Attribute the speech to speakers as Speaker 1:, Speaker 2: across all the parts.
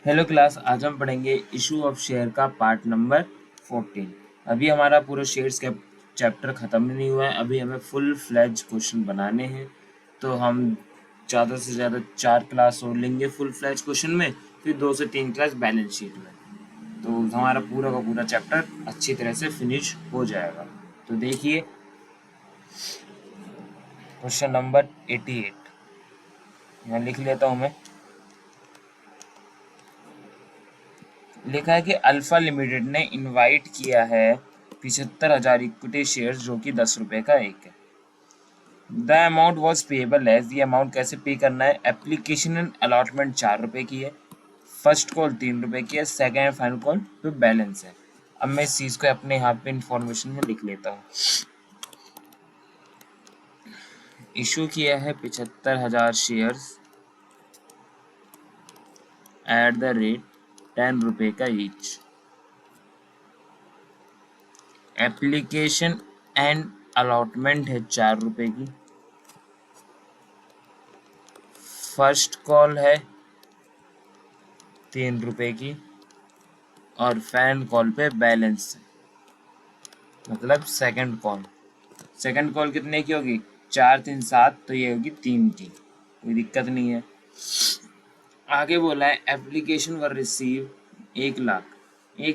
Speaker 1: Hello class, आज हम पढ़ेंगे इशू ऑफ शेयर का पार्ट नंबर 14। अभी हमारा पूरा शेयर्स का चैप्टर ख़त्म नहीं हुआ है। अभी हमें फुल फ्लैज क्वेश्चन बनाने हैं, तो हम ज़्यादा से ज़्यादा 4 क्लास और लेंगे फुल फ्लैज क्वेश्चन में, फिर 2 से 3 क्लास बैलेंस शीट में। तो हमारा पूरा का पूरा चैप्टर अच्छी तरह से फिनिश हो जाएगा। तो देखिए क्वेश्चन नंबर 88 मैं लिख लेता हूँ। मैं लिखा है कि अल्फा लिमिटेड ने इनवाइट किया है 75,000 इक्विटी शेयर्स, जो कि 10 रुपये का एक है। The amount was payable as, ये अमाउंट कैसे पे करना है। एप्लीकेशन एंड अलॉटमेंट 4 रुपये की है, फर्स्ट कॉल 3 रुपये की है, सेकेंड एंड फाइनल कॉल पे बैलेंस है। अब मैं इस चीज़ को अपने यहाँ पे इंफॉर्मेशन में लिख लेता हूँ। इशू किया है 75,000 शेयर्स एट द रेट 10 रुपये का ईच। एप्लीकेशन एंड अलॉटमेंट है 4 रुपये की, फर्स्ट कॉल है 3 रुपये की, और फैन कॉल पे बैलेंस है, मतलब सेकंड कॉल कितने की होगी, 4 3 7, तो ये होगी 3 की, कोई दिक्कत नहीं है। आगे बोला है एप्लीकेशन वर रिसीव 1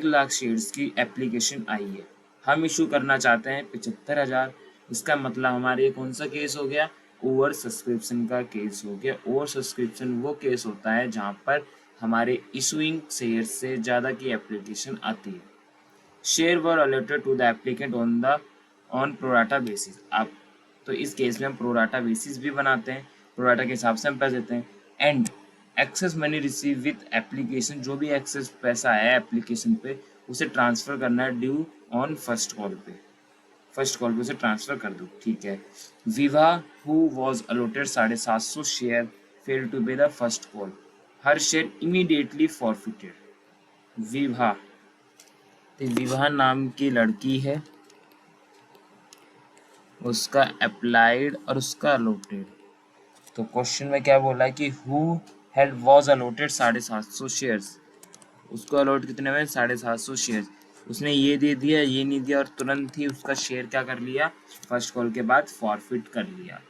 Speaker 1: लाख शेयर्स की एप्लीकेशन आई है। हम इशू करना चाहते हैं 75,000। इसका मतलब हमारे ये कौन सा केस हो गया, ओवर सब्सक्रिप्शन का केस हो गया। ओवर सब्सक्रिप्शन वो केस होता है जहाँ पर हमारे इशूइंग शेयर्स से ज़्यादा की एप्लीकेशन आती है। Share were allotted to the applicant on pro rata basis. आप तो इस केस में हम प्रोराटा बेसिस भी बनाते हैं, प्रोराटा के हिसाब से हम पैसे देते हैं। And excess money receive with application, जो भी एक्सेस पैसा आया एप्लीकेशन पे उसे ट्रांसफ़र करना है ड्यू ऑन फर्स्ट कॉल पे उसे ट्रांसफ़र कर दो, ठीक है। Vivah who was allotted 750 share fail to pay the first call, her share immediately forfeited. Vivah, तो विवाह नाम की लड़की है, उसका अप्लाइड और उसका अलॉटेड। तो क्वेश्चन में क्या बोला है कि who had was allotted 750 shares, उसको अलॉट कितने में, 750 शेयर्स। उसने ये दे दिया, ये नहीं दिया, और तुरंत ही उसका शेयर क्या कर लिया, फर्स्ट कॉल के बाद फॉरफिट कर लिया।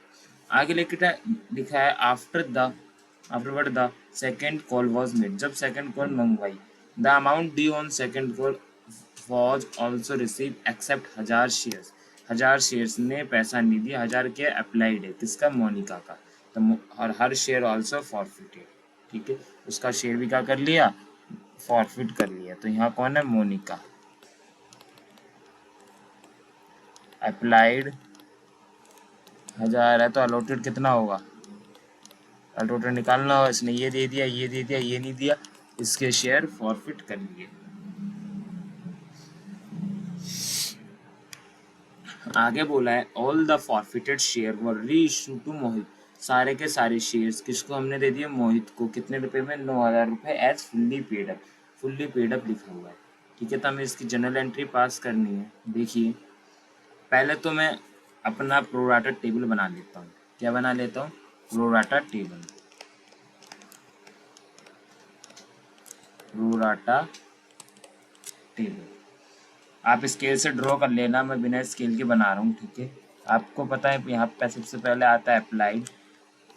Speaker 1: आगे लिखा है afterward the second call was made, जब सेकेंड कॉल मंगवाई। The amount due on second call was also receive except 1000 shares ने पैसा नहीं दिया। 1000 के अप्लाइड है, किसका, मोनिका का। तो और हर शेयर ऑल्सो फॉरफिटेड, ठीक है, उसका शेयर भी क्या कर लिया, फॉरफिट कर लिया। तो यहाँ कौन है, मोनिका। अप्लाइड 1000 है, तो अलॉटेड कितना होगा, अलॉटेड निकालना होगा। इसने ये दे दिया, ये दे दिया, ये नहीं दिया, इसके शेयर फॉरफिट कर लिए। आगे बोला है ऑल द फॉरफिटेड शेयर वर री इशू टू मोहित, सारे के सारे शेयर्स किसको हमने दे दिए, मोहित को। कितने रुपए में, 9,000 रुपये एज फुल्ली पेड अप लिखा हुआ है, ठीक है। तो हमें इसकी जनरल एंट्री पास करनी है। देखिए पहले तो मैं अपना प्रोराटा टेबल बना लेता हूँ। क्या बना लेता हूँ, प्रोराटा टेबल। आप स्केल से ड्रॉ कर लेना, मैं बिना स्केल के बना रहा हूँ, ठीक है। आपको पता है यहाँ पे सबसे पहले आता है अप्लाइड,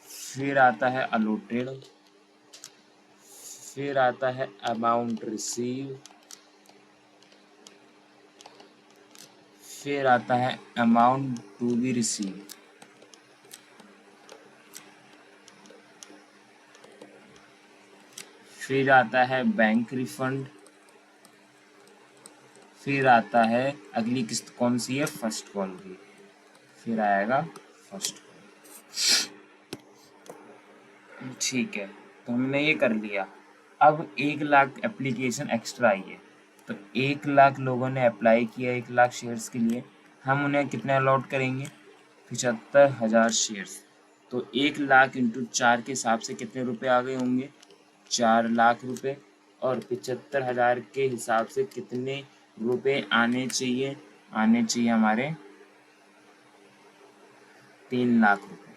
Speaker 1: फिर आता है अलॉटेड, फिर आता है अमाउंट रिसीव, फिर आता है अमाउंट टू बी रिसीव, फिर आता है बैंक रिफंड, फिर आता है अगली किस्त कौन सी है, फर्स्ट कॉल की, फिर आएगा फर्स्ट कॉल, ठीक है। तो हमने ये कर लिया। अब 1 लाख एप्लीकेशन एक्स्ट्रा आई है, तो 1 लाख लोगों ने अप्लाई किया 1 लाख शेयर्स के लिए। हम उन्हें कितने अलॉट करेंगे, 75,000 शेयर्स। तो 1 लाख इंटू 4 के हिसाब से कितने रुपए आ गए होंगे, 4 लाख रुपए। और 75,000 के हिसाब से कितने रुपए आने चाहिए, हमारे 3 लाख रुपए,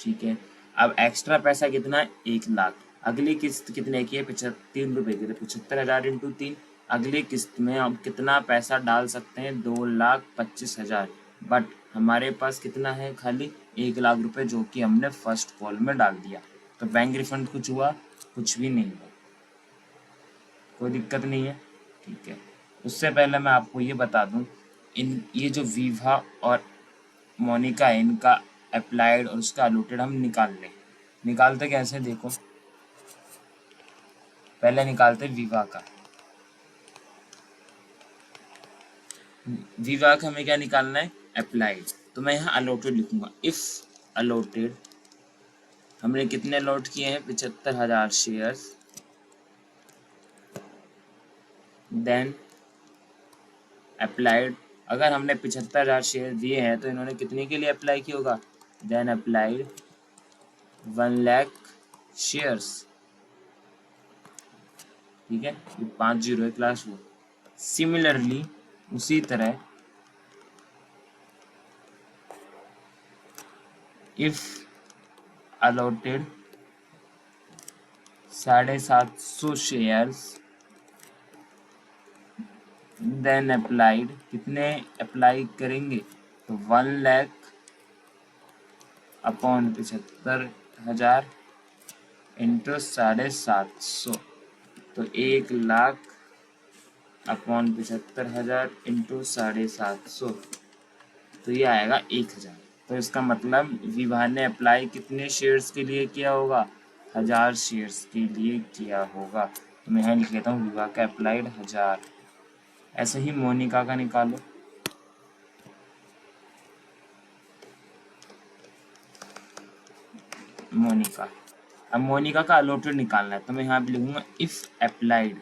Speaker 1: ठीक है। अब एक्स्ट्रा पैसा कितना है, 1 लाख। अगली किस्त कितने की है, 3 रुपये की, तो 75,000 इंटू 3। अगली किस्त में हम कितना पैसा डाल सकते हैं, 2,25,000। बट हमारे पास कितना है, खाली 1 लाख रुपए, जो कि हमने फर्स्ट कॉल में डाल दिया। तो बैंक रिफंड कुछ हुआ, कुछ भी नहीं हुआ, कोई दिक्कत नहीं है। ठीक है, उससे पहले मैं आपको ये बता दूं, ये जो विभा और मोनिका है, इनका अप्लाइड और उसका अलॉटेड हम निकालते कैसे, देखो पहले निकालते विभा का। विभा का हमें क्या निकालना है, अप्लाइड। तो मैं यहाँ अलॉटेड लिखूंगा, इफ अलॉटेड, हमने कितने अलॉट किए हैं, 75,000 शेयर्स, देन अप्लाइड। अगर हमने 75,000 शेयर दिए हैं तो इन्होंने कितने के लिए अप्लाई किया होगा, देन अप्लाइड 1,00,000 शेयर्स। ठीक है, ये 50 है क्लास वो। सिमिलरली उसी तरह if allotted 750 shares, then applied, कितने अप्लाई करेंगे, तो 1,00,000 अपॉन 75,000 इंटू 750, तो 1,00,000 अपॉन 75,000 इंटू 750, तो ये आएगा 1,000। तो इसका मतलब विभा ने अप्लाई कितने शेयर्स के लिए किया होगा, 1,000 शेयर्स के लिए किया होगा। तो मैं यहाँ लिख लेता हूँ, विभा का अप्लाइड 1,000। ऐसे ही मोनिका का निकालो, मोनिका। अब मोनिका का अलॉटेड निकालना है, तो मैं यहाँ पे लिखूंगा इफ अप्लाइड,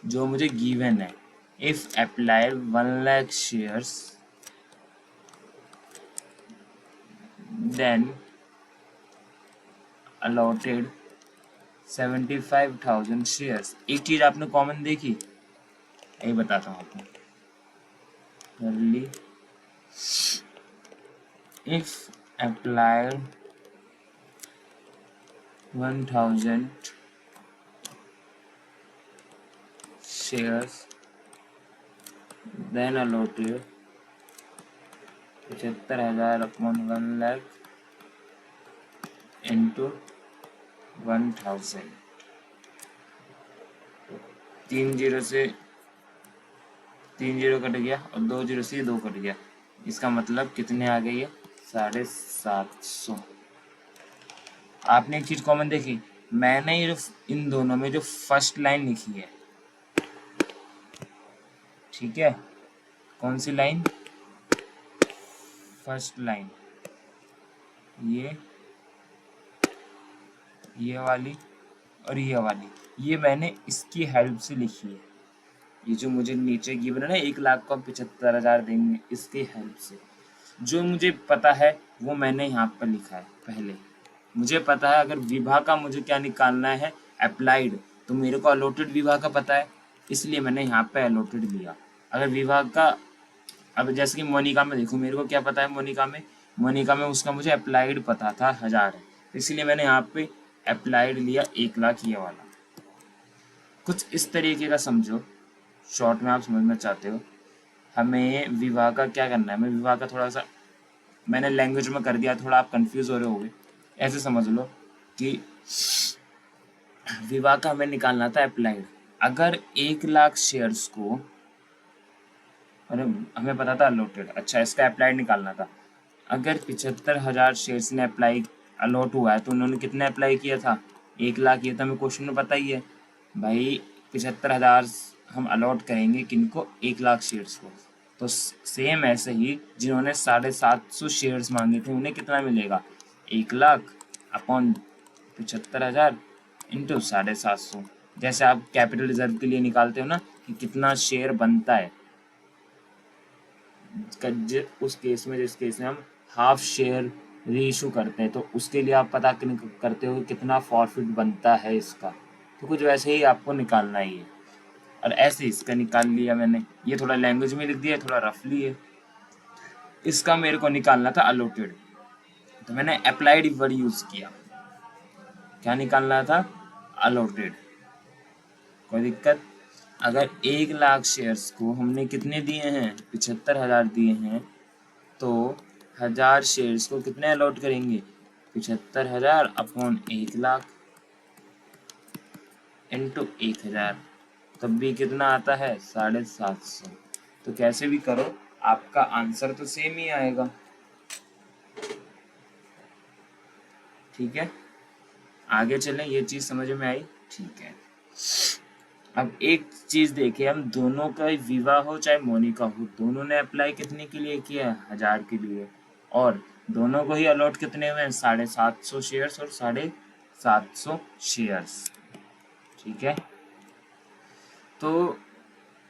Speaker 1: जो मुझे गिवन है, if applied 1,00,000 shares, then allotted 75,000 shares. एक चीज आपने कॉमन देखी, यही बताता हूँ आपको। If applied 1,000 shares, then allotted 75,000 upon 1,00,000 into 1,000। 3 zero से 3 जीरो कट गया और 2 जीरो से 2 कट गया। इसका मतलब कितने आ गई है, 750। आपने एक चीज कॉमन देखी, मैंने ये इन दोनों में जो फर्स्ट लाइन लिखी है, ठीक है, कौन सी लाइन, फर्स्ट लाइन, ये वाली और ये वाली, ये मैंने इसकी हेल्प से लिखी है। ये जो मुझे नीचे गिवन है ना, 1,00,000 को 75,000 देंगे, इसकी हेल्प से जो मुझे पता है वो मैंने यहाँ पर लिखा है। पहले मुझे पता है अगर विभा का मुझे क्या निकालना है, अप्लाइड, तो मेरे को अलॉटेड विभा का पता है, इसलिए मैंने यहाँ पे अलॉटेड लिया। अगर विभा का, अब जैसे कि मोनिका में देखो, मेरे को क्या पता है, मोनिका में उसका मुझे अप्लाइड पता था 1,000 है, इसलिए मैंने यहाँ पे अप्लाइड लिया 1,00,000 ये वाला। कुछ इस तरीके का समझो, शॉर्ट में आप समझना चाहते हो। हमें विवाह का क्या करना है, हमें विवाह का थोड़ा सा मैंने लैंग्वेज में कर दिया, थोड़ा आप कंफ्यूज हो रहे होगे। ऐसे समझ लो कि विवाह का हमें निकालना था अप्लाइड। अगर 1,00,000 शेयर्स को, अरे हमें पता था अलॉटेड, अच्छा इसका अप्लाइड निकालना था। अगर 75,000 शेयर्स ने अप्लाई अलॉट हुआ है तो उन्होंने कितने अप्लाई किया था, 1,00,000। ये तो हमें क्वेश्चन में पता ही है भाई, 75,000 हम अलॉट करेंगे किनको, 1,00,000 शेयर्स को। तो सेम ऐसे ही जिन्होंने 750 शेयर्स मांगे थे उन्हें कितना मिलेगा, 1,00,000 अपॉन 75,000 इंटू 750। जैसे आप कैपिटल रिजर्व के लिए निकालते हो ना कि कितना शेयर बनता है, उस केस में, जिस केस में हम हाफ शेयर रीइशू करते हैं, तो उसके लिए आप पता करते हो कितना फॉरफिट बनता है इसका। तो कुछ वैसे ही आपको निकालना ही है, और ऐसे इसका निकाल लिया मैंने। ये थोड़ा लैंग्वेज में लिख दिया, थोड़ा रफली है। इसका मेरे को निकालना था अलॉटेड, तो मैंने अप्लाइड वर्ड यूज किया। क्या निकालना था? अलॉटेड। कोई दिक्कत? अगर 1 लाख शेयर्स को हमने कितने दिए हैं? 75,000 दिए हैं, तो 1000 शेयर्स को कितने अलॉट करेंगे? 75,000 अपॉन 1 लाख इंटू 1000, तब भी कितना आता है? 750। तो कैसे भी करो आपका आंसर तो सेम ही आएगा। ठीक है, आगे चलें। ये चीज समझ में आई? ठीक है। अब एक चीज देखें, हम दोनों का विवाह हो चाहे मोनिका हो, दोनों ने अप्लाई कितने के लिए किया है? 1000 के लिए। और दोनों को ही अलॉट कितने हुए हैं? 750 शेयर्स और 750 शेयर्स। ठीक है, तो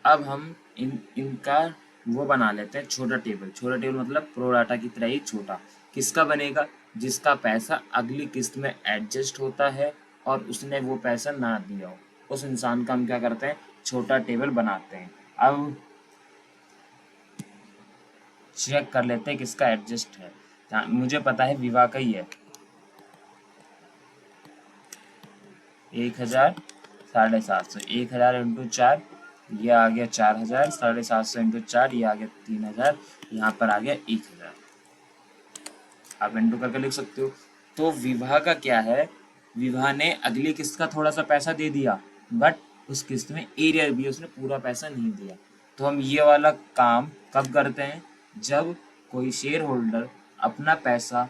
Speaker 1: अब हम इनका वो बना लेते हैं छोटा टेबल। छोटा टेबल मतलब प्रो डाटा की तरह ही छोटा। किसका बनेगा? जिसका पैसा अगली किस्त में एडजस्ट होता है और उसने वो पैसा ना दिया हो, उस इंसान का हम क्या करते हैं? छोटा टेबल बनाते हैं। अब चेक कर लेते हैं किसका एडजस्ट है। मुझे पता है विवाह का ही है। 1000, 750, 1000 इंटू 4, ये आ गया 4000, 750 इंटू 4, ये आ गया 3000, यहाँ पर आ गया 1000। आप इंटू करके लिख सकते हो। तो विवाह का क्या है? विवाह ने अगली किस्त का थोड़ा सा पैसा दे दिया, बट उस किस्त में एरियर भी उसने पूरा पैसा नहीं दिया। तो हम ये वाला काम कब करते हैं? जब कोई शेयर होल्डर अपना पैसा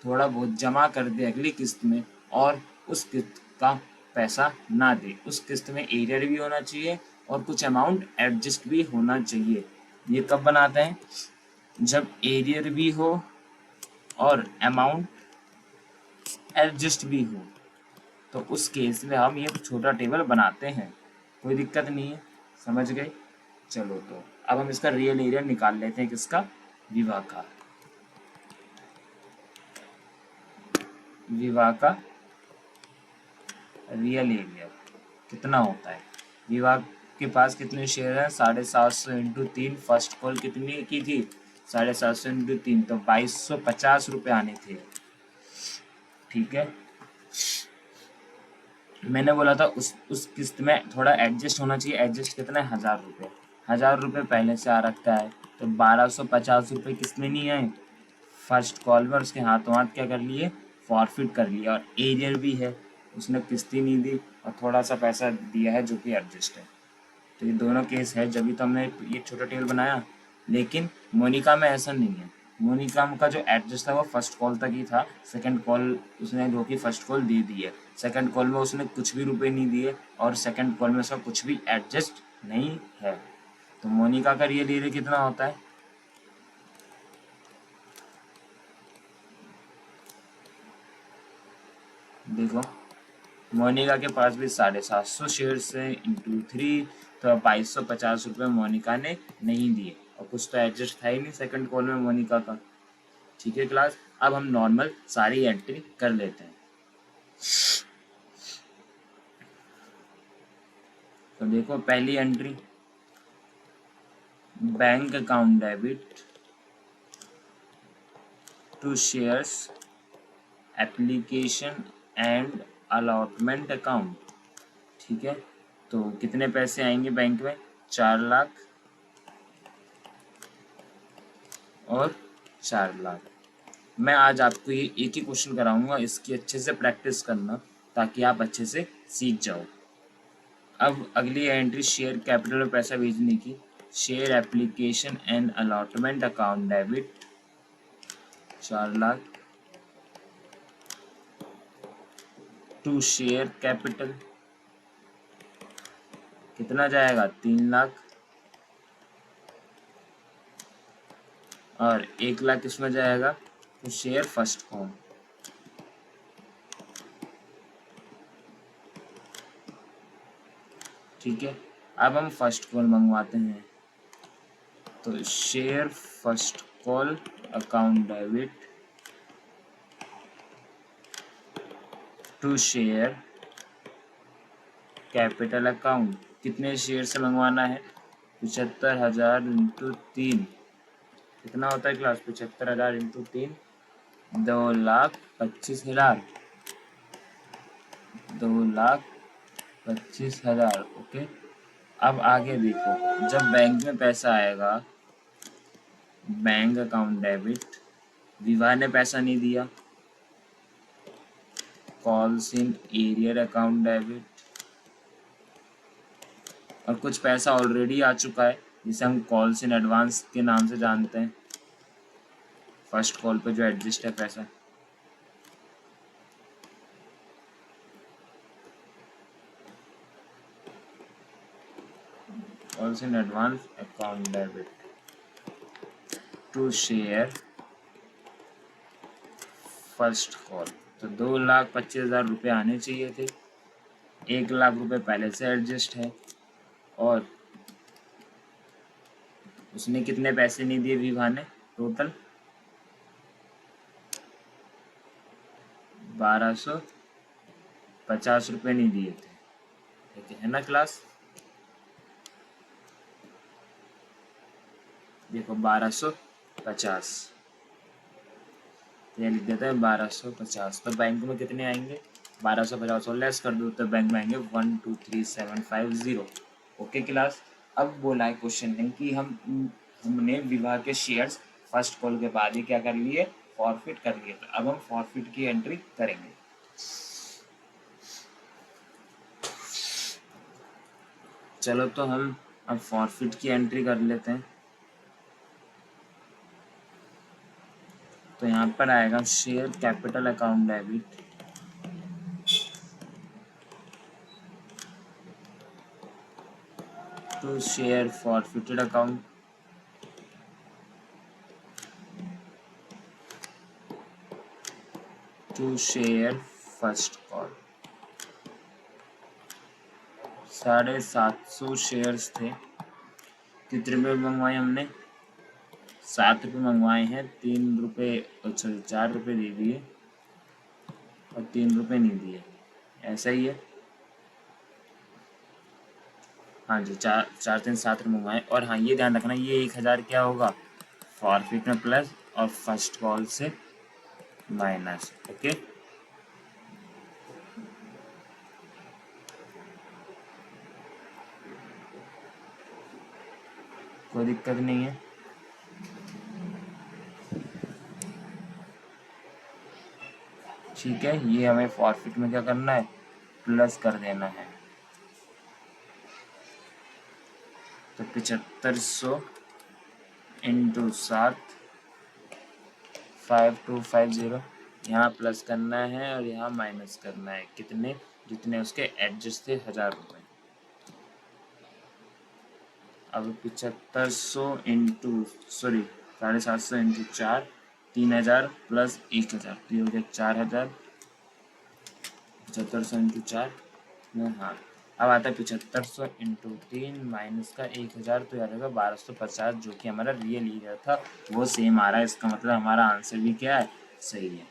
Speaker 1: थोड़ा बहुत जमा कर दे अगली किस्त में और उस किस्त का पैसा ना दे। उस किस्त में एरियर भी होना चाहिए और कुछ अमाउंट एडजस्ट भी होना चाहिए। ये कब बनाते हैं? जब एरियर भी हो और अमाउंट एडजस्ट भी हो, तो उस केस में हम ये छोटा टेबल बनाते हैं। कोई दिक्कत नहीं है, समझ गए? चलो, तो अब हम इसका रियल एरिया निकाल लेते हैं। किसका? विवाह का। विवाह का रियल एरिया कितना होता है? विवाह के पास कितने शेयर हैं? 750 इंटू 3। फर्स्ट कॉल कितनी की थी? 750 इंटू 3, तो 2250 रुपये आने थे। ठीक है, मैंने बोला था उस किस्त में थोड़ा एडजस्ट होना चाहिए। एडजस्ट कितना है? 1000 रुपये। 1000 रुपये पहले से आ रखा है, तो 1250 रुपये किस्त में नहीं आए? फर्स्ट कॉल में उसके हाथों हाथ क्या कर लिए? फॉरफिट कर लिया। और एरियर भी है, उसने किस्त ही नहीं दी और थोड़ा सा पैसा दिया है जो कि एडजस्ट है। तो ये दोनों केस है, जब भी तो हमने ये छोटा टेबल बनाया। लेकिन मोनिका में ऐसा नहीं है। मोनिका का जो एडजस्ट था वो फर्स्ट कॉल तक ही था। सेकंड कॉल उसने जो कि फर्स्ट कॉल दे दी है, सेकंड कॉल में उसने कुछ भी रुपए नहीं दिए और सेकंड कॉल में उसका कुछ भी एडजस्ट नहीं है। तो मोनिका का रियल एरियर कितना होता है? देखो, मोनिका के पास भी 750 शेयर्स है इंटू 3, तो 2250 रुपये मोनिका ने नहीं दिए और कुछ तो एडजस्ट था ही नहीं सेकंड कॉल में मोनिका का। ठीक है क्लास, अब हम नॉर्मल सारी एंट्री कर लेते हैं। तो देखो, पहली entry, bank account debit to shares application and allotment account. ठीक है, तो कितने पैसे आएंगे बैंक में? 4 लाख और 4 लाख। मैं आज आपको ये एक ही क्वेश्चन कराऊंगा, इसकी अच्छे से प्रैक्टिस करना ताकि आप अच्छे से सीख जाओ। अब अगली एंट्री शेयर कैपिटल में पैसा भेजने की। Share application and allotment account debit 4 lakh to share capital कितना जाएगा? 3 लाख। और 1 लाख किसमें जाएगा? तो शेयर फर्स्ट कॉल। ठीक है, अब हम फर्स्ट कॉल मंगवाते हैं। तो share first call account debit to share capital account. कितने शेयर से मंगवाना है? 75,000 इंटू 3 कितना होता है क्लास? 75,000 इंटू 3 2,25,000। 2,25,000। ओके, अब आगे देखो, जब बैंक में पैसा आएगा, बैंक अकाउंट डेबिट, विवाह ने पैसा नहीं दिया, calls in arrear account debit, और कुछ पैसा ऑलरेडी आ चुका है जिसे हम कॉल्स इन एडवांस के नाम से जानते हैं, फर्स्ट कॉल पे जो एडजस्ट है पैसा। Calls in advance account debit to share first call. तो 2,25,000 रुपये आने चाहिए थे, 1,00,000 रुपये पहले से एडजस्ट है, और उसने कितने पैसे नहीं दिए विभा ने, टोटल 1,250 रुपये नहीं दिए थे, ठीक है ना क्लास। देखो 1,250, ये लिख देते हैं 1,250। तो बैंक में कितने आएंगे, 1,250 और लेस कर दो तो बैंक में आएंगे 123,750। Okay class. अब बोला है क्वेश्चन ने कि हमने विवाह के शेयर्स फर्स्ट कॉल के बाद ही क्या कर लिए, फॉरफिट कर लिए। तो अब हम फॉरफिट की एंट्री करेंगे। चलो तो हम अब फॉरफिट की एंट्री कर लेते हैं। तो यहाँ पर आएगा share capital account debit, to share forfeited account, to share first call. 750 shares थे, कितने रुपये मंगवाए हमने, 7 रुपये मंगवाए हैं, 3 रुपये, अच्छा 4 रुपये दे दिए और 3 रुपये नहीं दिए, ऐसा ही है। हाँ जी, 4 3 7 रुपये मंगवाए। और हाँ ये ध्यान रखना, ये 1,000 क्या होगा, फॉरफिट में प्लस और फर्स्ट कॉल से माइनस। ओके, कोई दिक्कत नहीं है। ठीक है, ये हमें फॉरफिट में क्या करना है, प्लस कर देना है। तो 7,500 इंटू 7, 5250, यहाँ प्लस करना है और यहाँ माइनस करना है, कितने, जितने उसके एडजस्ट थे 1,000 रुपये। अब 7,500 इंटू 750 इंटू 4, 3,000 प्लस 1,000, तो ये हो गया 4,000। 7,500 इंटू 4 में, हाँ अब आता है 7,500 इंटू 3 माइनस का 1,000, तो याद रहेगा 1,250, जो कि हमारा रियल ईयर था वो सेम आ रहा है। इसका मतलब हमारा आंसर भी क्या है, सही है।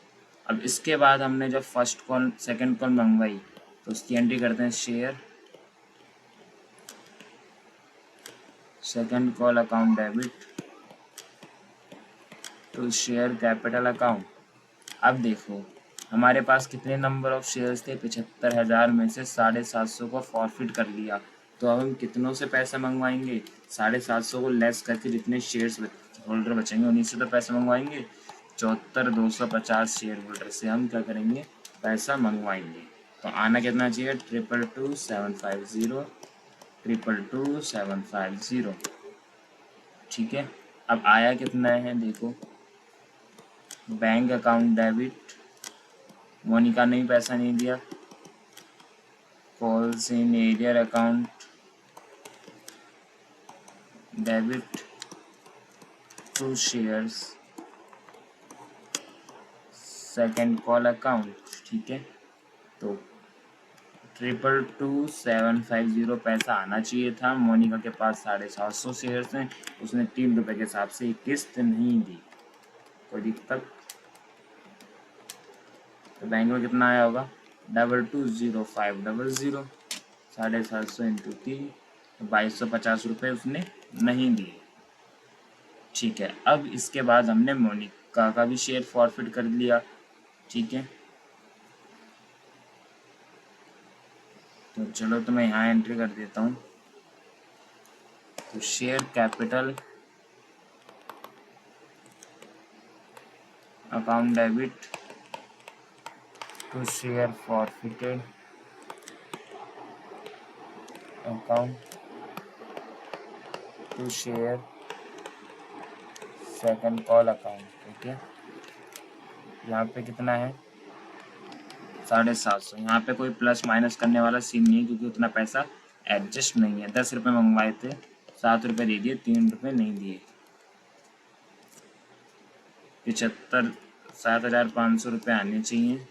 Speaker 1: अब इसके बाद हमने जब फर्स्ट कॉल सेकंड कॉल मंगवाई तो उसकी एंट्री करते हैं, share second call account debit to share capital account. अब देखो हमारे पास कितने नंबर ऑफ शेयर्स थे, 75,000 में से 750 को फॉरफिट कर लिया। तो अब हम कितनों से पैसा मंगवाएंगे, 750 को लेस करके जितने शेयर्स होल्डर बचेंगे उन्हीं से तो पैसा मंगवाएंगे। 74,250 शेयर होल्डर से हम क्या करेंगे, पैसा मंगवाएंगे। तो आना कितना चाहिए, 222,750, 222,750। ठीक है, अब आया कितना है देखो, बैंक अकाउंट डेबिट, मोनिका ने भी पैसा नहीं दिया, calls in arrear account debit to shares second call account. ठीक है, तो 222,750 पैसा आना चाहिए था। मोनिका के पास 750 शेयर्स हैं, उसने 3 रुपये के हिसाब से किस्त नहीं दी, कोई दिक्कत। तो बैंक में कितना आया होगा, 22,0500, 750 इंटू 3, 2,250 रुपये उसने नहीं दिए। ठीक है, अब इसके बाद हमने मोनिका का भी शेयर फॉरफिट कर लिया। ठीक है, तो चलो तो मैं यहाँ एंट्री कर देता हूँ। तो share capital account debit to share forfeited account to share second call account. Okay, यहाँ पे कितना है 750। यहाँ पे कोई प्लस माइनस करने वाला सीन नहीं है क्योंकि उतना पैसा एडजस्ट नहीं है। 10 रुपये मंगवाए थे, 7 रुपये दे दिए, 3 रुपये नहीं दिए। 75 7,500 रुपये आने चाहिए।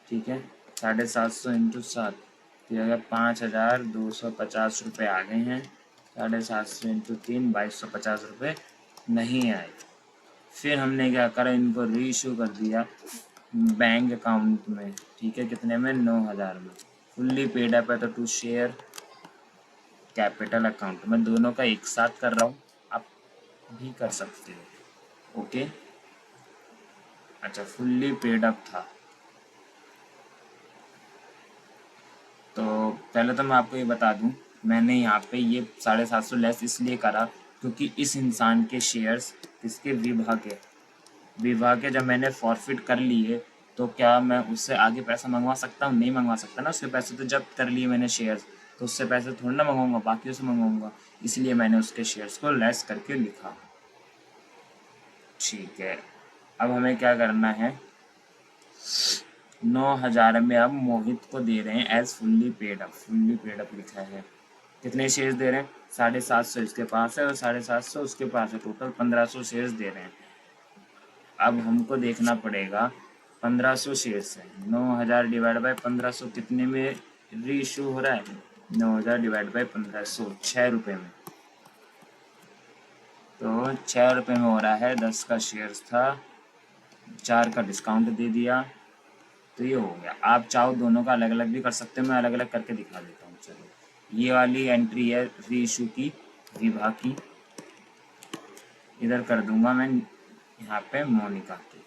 Speaker 1: ठीक है, 750 इंटू 7 ये अगर 5,250 रुपये आ गए हैं। 750 इंटू 3 2,250 रुपये नहीं आए। फिर हमने क्या करा, इनको री इशू कर दिया बैंक अकाउंट में। ठीक है, कितने में 9,000 में। फुल्ली पेड अप है तो टू शेयर कैपिटल अकाउंट। मैं दोनों का एक साथ कर रहा हूँ, आप भी कर सकते हो। ओके, अच्छा फुल्ली पेड अप था। तो पहले तो मैं आपको ये बता दूं, मैंने यहाँ पे ये 750 लेस इसलिए करा क्योंकि इस इंसान के शेयर्स इसके विभा के जब मैंने फॉरफिट कर लिए तो क्या मैं उससे आगे पैसा मंगवा सकता हूँ? नहीं मंगवा सकता ना। उसके पैसे तो जब्त कर लिए मैंने शेयर्स, तो उससे पैसे थोड़ा ना मंगवाऊंगा, बाकी से मंगवाऊंगा। इसलिए मैंने उसके शेयर्स को लेस करके लिखा। ठीक है, अब हमें क्या करना है, 9,000 में अब मोहित को दे रहे हैं as fully paid up. Fully paid up लिखा है। कितने शेयर्स दे रहे हैं? 750 इसके पास है और 750 उसके पास है। टोटल 1,500 शेयर्स दे रहे हैं। अब हमको देखना पड़ेगा 1,500 शेयर्स है, 9,000 डिवाइड बाई 1,500 कितने में री इशू हो रहा है? 9,000 डिवाइड बाई 1,500 6 रुपये में। तो 6 रुपये में हो रहा है। 10 का शेयर्स था, 4 का डिस्काउंट दे दिया, तो ये हो गया। आप चाहो दोनों का अलग अलग भी कर सकते हो, मैं अलग अलग करके दिखा देता हूँ। चलो, ये वाली एंट्री है री इशू की, विभा की। इधर कर दूंगा मैं यहाँ पे मोनिका की।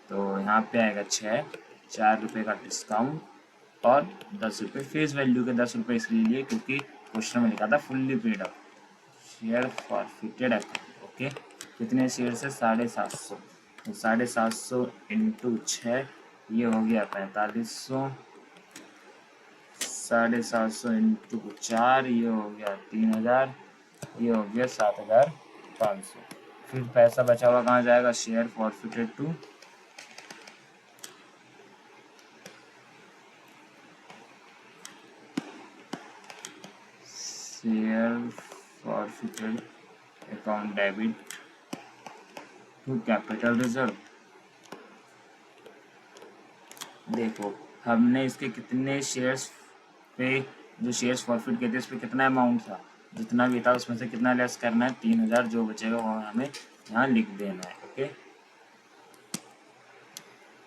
Speaker 1: तो यहाँ पे आएगा 6, 4 रुपये का डिस्काउंट और 10 रुपये फेस वैल्यू के। 10 रुपये इसलिए लिए क्योंकि क्वेश्चन में लिखा था fully paid up share forfeited account. Okay, कितने शेयर से? 750। तो 750 इंटू 6 ये हो गया 4,500। 750 इंटू 4 ये हो गया 3,000। ये हो गया 7,500। फिर पैसा बचा हुआ कहाँ जाएगा? Share forfeited to share forfeited account debit to capital reserve. देखो, हमने इसके कितने शेयर्स पे जो शेयर्स फॉरफिट किए थे उस पर कितना अमाउंट था, जितना भी था उसमें से कितना लेस करना है? 3,000। जो बचेगा वो हमें यहाँ लिख देना है। ओके,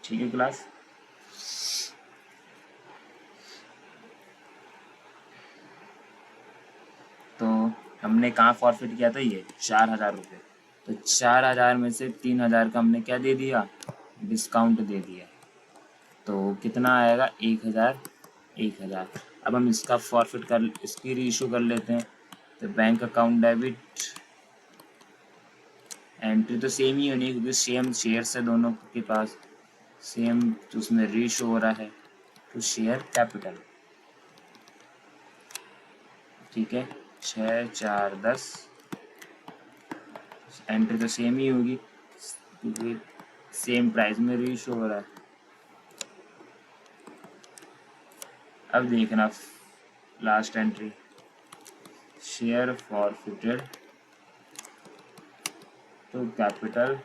Speaker 1: ठीक है क्लास। तो हमने कहाँ फॉरफिट किया था? ये 4,000 रुपये। तो 4,000 में से 3,000 का हमने क्या दे दिया? डिस्काउंट दे दिया। तो कितना आएगा? 1,000। 1,000। अब हम इसका फॉरफिट कर, इसकी री इशू कर लेते हैं। तो बैंक अकाउंट डेबिट, एंट्री तो सेम ही होनी है क्योंकि सेम शेयर्स है दोनों के पास, सेम। तो उसमें री इशू हो रहा है टू शेयर कैपिटल। ठीक है, 6, 4, 10। एंट्री तो सेम ही होगी क्योंकि सेम प्राइस में री इशू हो रहा है। अब देखना last entry, share forfeited to capital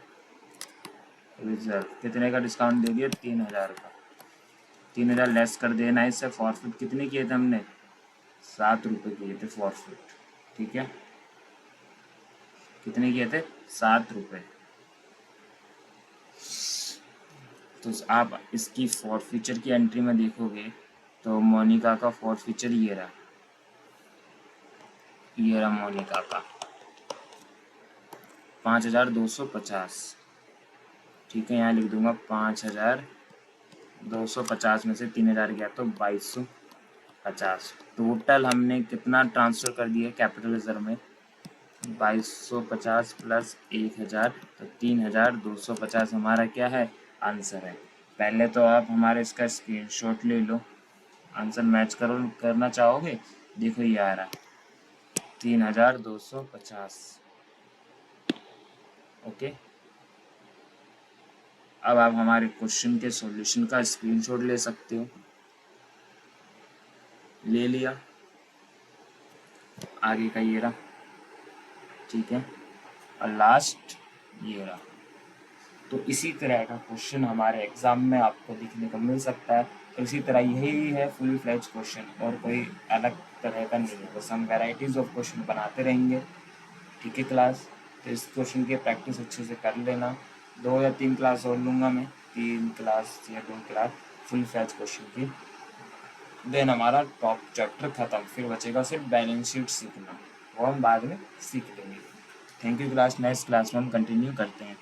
Speaker 1: reserve. कितने का डिस्काउंट दे दिया? 3,000 का। 3,000 लेस कर देना। इससे फॉरफिट कितने किए थे हमने? 7 रुपये किए थे फॉरफिट। ठीक है, कितने किए थे? 7 रुपये। तो आप इसकी फॉरफीचर की एंट्री में देखोगे तो मोनिका का फॉरफीचर ये रहा, ये रहा मोनिका का 5,250। ठीक है, यहाँ लिख दूंगा 5,000 250 में से 3000 गया तो 2250। टोटल हमने कितना ट्रांसफ़र कर दिया कैपिटल रिजर्व में? 2250 प्लस 1000 तो 3250 हमारा क्या है? आंसर है। पहले तो आप हमारे इसका स्क्रीनशॉट ले लो, आंसर मैच करना चाहोगे? देखो ये आ रहा है 3250। ओके, अब आप हमारे क्वेश्चन के सॉल्यूशन का स्क्रीनशॉट ले सकते हो। ले लिया, आगे का ये रहा, ठीक है, और लास्ट ये रहा। तो इसी तरह का क्वेश्चन हमारे एग्ज़ाम में आपको देखने को मिल सकता है। तो इसी तरह यही है फुल फ्लैज क्वेश्चन, और कोई अलग तरह का नहीं है, बस हम वैराइटीज़ ऑफ क्वेश्चन बनाते रहेंगे। ठीक है क्लास, तो इस क्वेश्चन की प्रैक्टिस अच्छे से कर लेना। 2 या 3 क्लास और लूँगा मैं, 3 क्लास या 2 क्लास फुल फ्लैज क्वेश्चन की। देन हमारा टॉप चैप्टर ख़त्म, फिर बचेगा सिर्फ बैलेंस शीट सीखना, वो हम बाद में सीख लेंगे। Thank you class, next class में हम कंटिन्यू करते हैं।